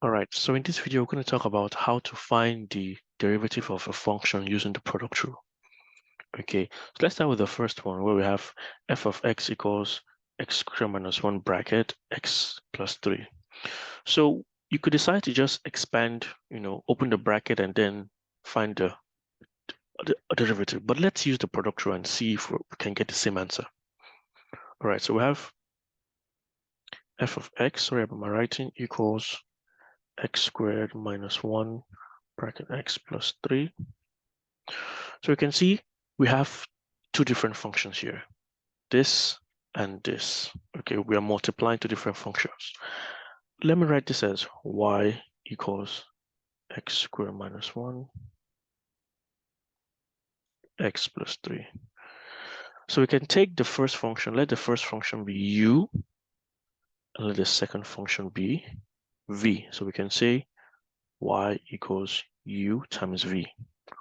All right, so in this video, we're going to talk about how to find the derivative of a function using the product rule. Okay, so let's start with the first one where we have f of x equals x squared minus 1 bracket x plus 3. So you could decide to just expand, open the bracket and then find the derivative. But let's use the product rule and see if we can get the same answer. All right, so we have f of x, sorry about my writing, equals x squared minus 1 bracket x plus 3. So you can see we have two different functions here, this and this. Okay, we are multiplying two different functions. Let me write this as y equals x squared minus 1 x plus 3. So we can take the first function, let the first function be u, and let the second function be v. So we can say y equals u times v.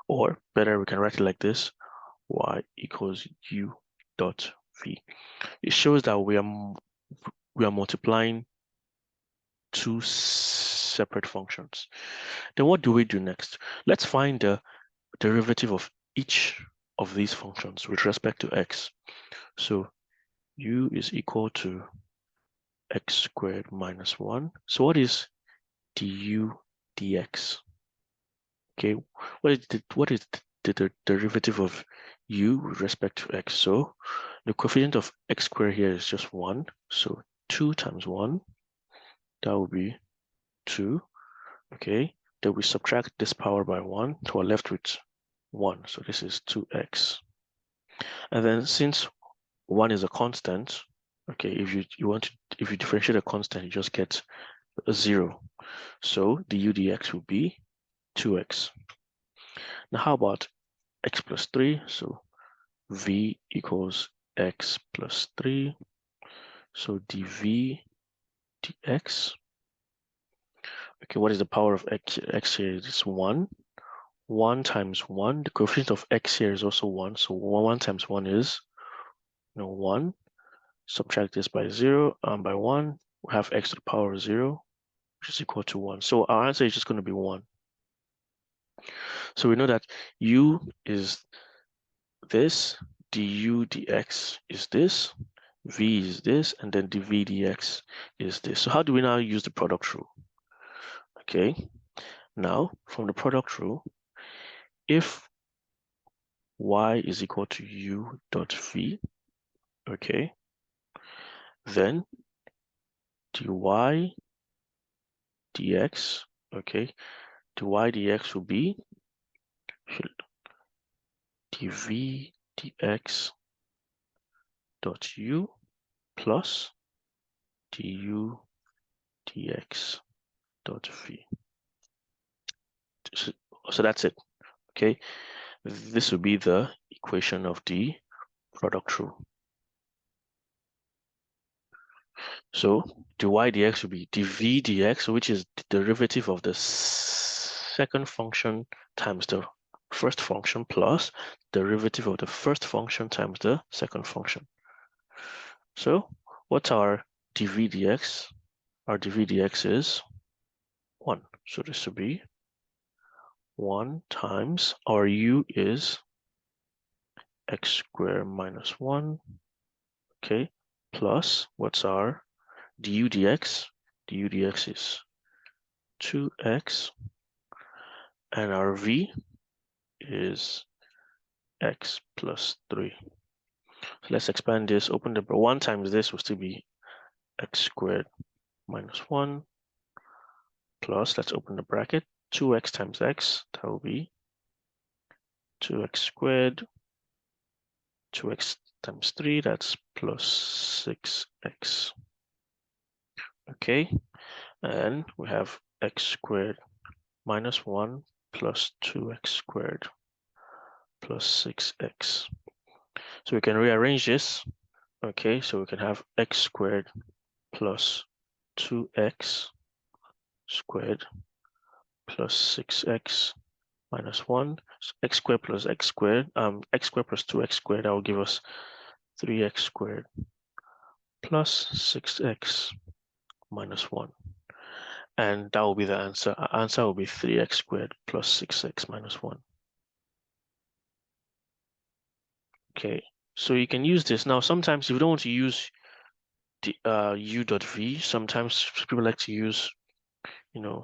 Or better, we can write it like this, y equals u dot v. It shows that we are multiplying two separate functions. Then what do we do next? Let's find the derivative of each of these functions with respect to x. So u is equal to x squared minus 1. So what is du dx? Okay, what is the derivative of u with respect to x? So the coefficient of x squared here is just 1. So 2 times 1, that would be 2. Okay, then we subtract this power by 1, so we're left with 1. So this is 2x. And then since 1 is a constant, okay, if you differentiate a constant, you just get a 0. So du dx will be 2x. Now how about x plus 3? So v equals x plus 3. So dv dx. Okay, what is the power of x here? It's 1. 1 times 1. The coefficient of x here is also 1. So 1 times 1 is 1. Subtract this by 0 and by 1. We have x to the power of 0, which is equal to 1. So our answer is just going to be 1. So we know that u is this, du dx is this, v is this, and then dv dx is this. So how do we now use the product rule? Okay, now from the product rule, if y is equal to u dot v, okay, then dy dx, okay, dy dx will be dv dx dot u plus du dx dot v. So that's it. Okay, this will be the equation of the product rule. So dy dx will be dv dx, which is the derivative of the second function times the first function plus derivative of the first function times the second function. So what's our dv dx? Our dv dx is 1. So this will be 1 times our u is x squared minus 1, okay, plus what's our du dx? Du dx is 2x, and our v is x plus 3. So let's expand this, open the 1 times this will still be x squared minus 1 plus, let's open the bracket, 2x times x, that will be 2x squared, 2x times 3, that's plus 6x. Okay, and we have x squared minus 1 plus 2x squared plus 6x. So we can rearrange this. Okay, so we can have x squared plus 2x squared plus 6x minus 1. So x squared plus x squared, x squared plus 2x squared, that will give us 3x squared plus 6x minus 1. And that will be the answer. Our answer will be 3x squared plus 6x minus 1. Okay, so you can use this. Now, sometimes if you don't want to use the u dot v, sometimes people like to use, you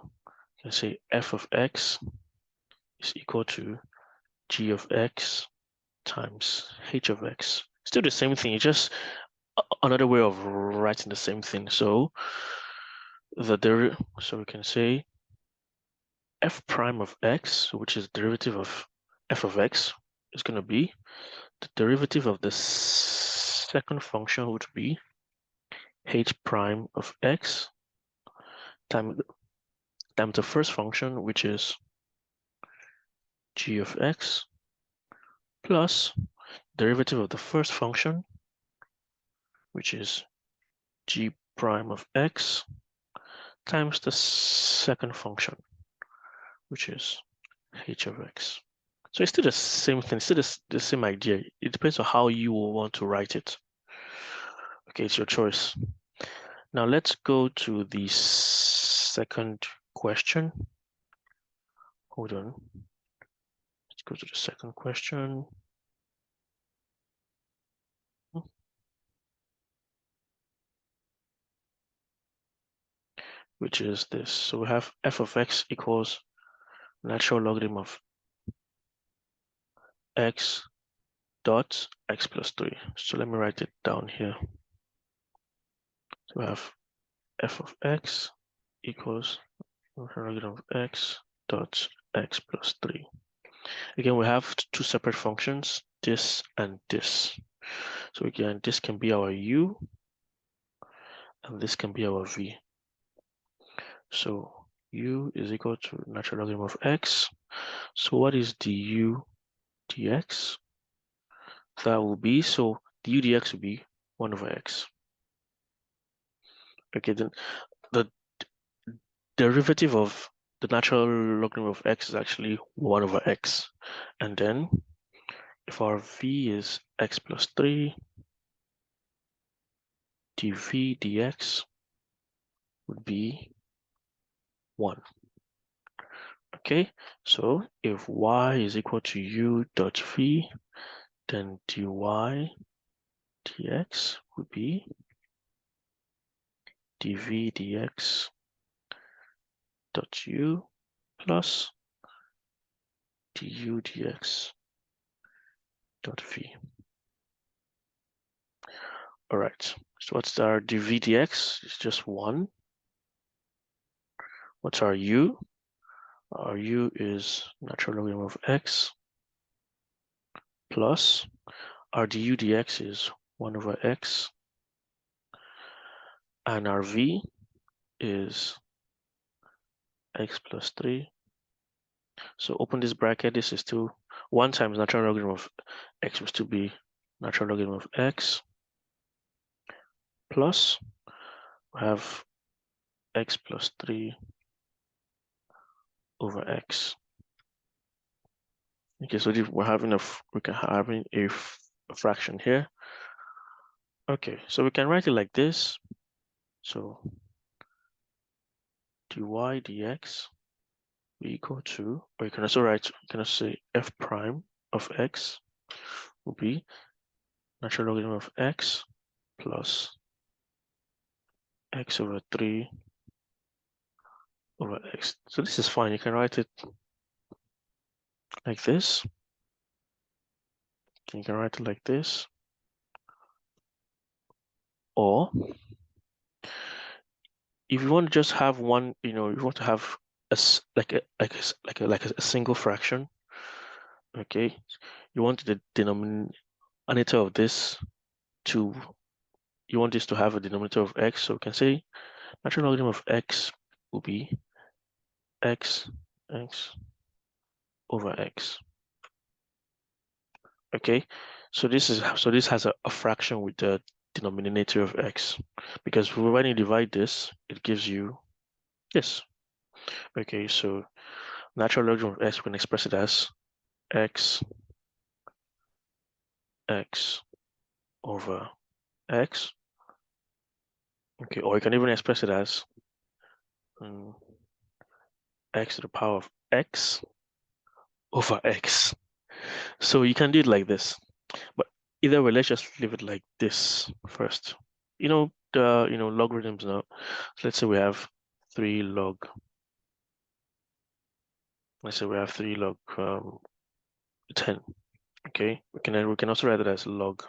can say f of x is equal to g of x times h of x. Still the same thing, it's just another way of writing the same thing. So so we can say f prime of x, which is derivative of f of x, is going to be the derivative of the second function would be h prime of x times the first function, which is g of x, plus derivative of the first function, which is g prime of x, times the second function, which is h of x. So it's still the same thing, still the same idea. It depends on how you will want to write it. Okay, it's your choice. Now let's go to the second question. Hold on. Let's go to the second question. Which is this. So we have f of x equals natural logarithm of x dot x plus 3. So let me write it down here. So we have f of x equals natural logarithm of x dot x plus 3. Again, we have two separate functions, this and this. So again, this can be our u and this can be our v. So u is equal to natural logarithm of x. So what is du dx? That will be, so du dx will be 1 over x. Okay, then the derivative of the natural logarithm of x is actually 1 over x. And then if our v is x plus 3, dv dx would be 1. Okay, so if y is equal to u dot v, then dy dx would be dv dx dot u plus du dx dot v. All right, so what's our dv dx? It's just 1. What's our u? Our u is natural logarithm of x plus our du dx is 1 over x, and our v is x plus 3. So open this bracket, this is still 1 times natural logarithm of x will still be natural logarithm of x plus we have x plus 3 over x. Okay, so we're having a fraction here. Okay, so we can write it like this. So dy dx be equal to, or you can also say f prime of x will be natural logarithm of x plus x over 3 over x. So this is fine. You can write it like this. You can write it like this. Or if you want to just have one, you want to have a single fraction. Okay, you want the denominator of this to, you want this to have a denominator of x. So we can say natural logarithm of x will be x over x. Okay, so this has a fraction with the denominator of x, because when you divide this, it gives you this. Okay, so natural logarithm of x, we can express it as x over x. Okay, or you can even express it as and x to the power of x over x. So you can do it like this, but either way, let's just leave it like this first. The logarithms now. So let's say we have 3 log. Let's say we have 3 log 10. Okay, we can also write it as log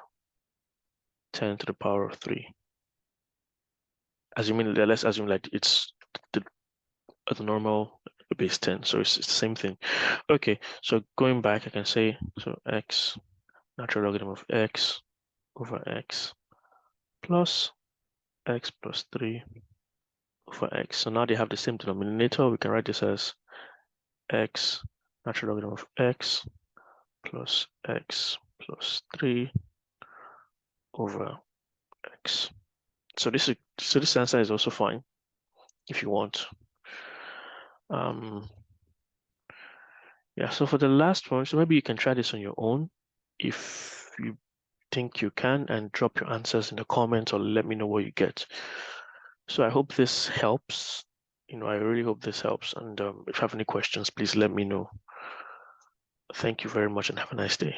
10 to the power of 3. Let's assume like it's the normal base 10, so it's the same thing. Okay, so going back, I can say x natural logarithm of x over x plus x plus 3 over x. So now they have the same denominator. We can write this as x natural logarithm of x plus x plus 3 over x. So this answer is also fine if you want. Yeah, so for the last one, so maybe you can try this on your own if you think you can, and drop your answers in the comments or let me know what you get. So I hope this helps. I really hope this helps. And if you have any questions, please let me know. Thank you very much and have a nice day.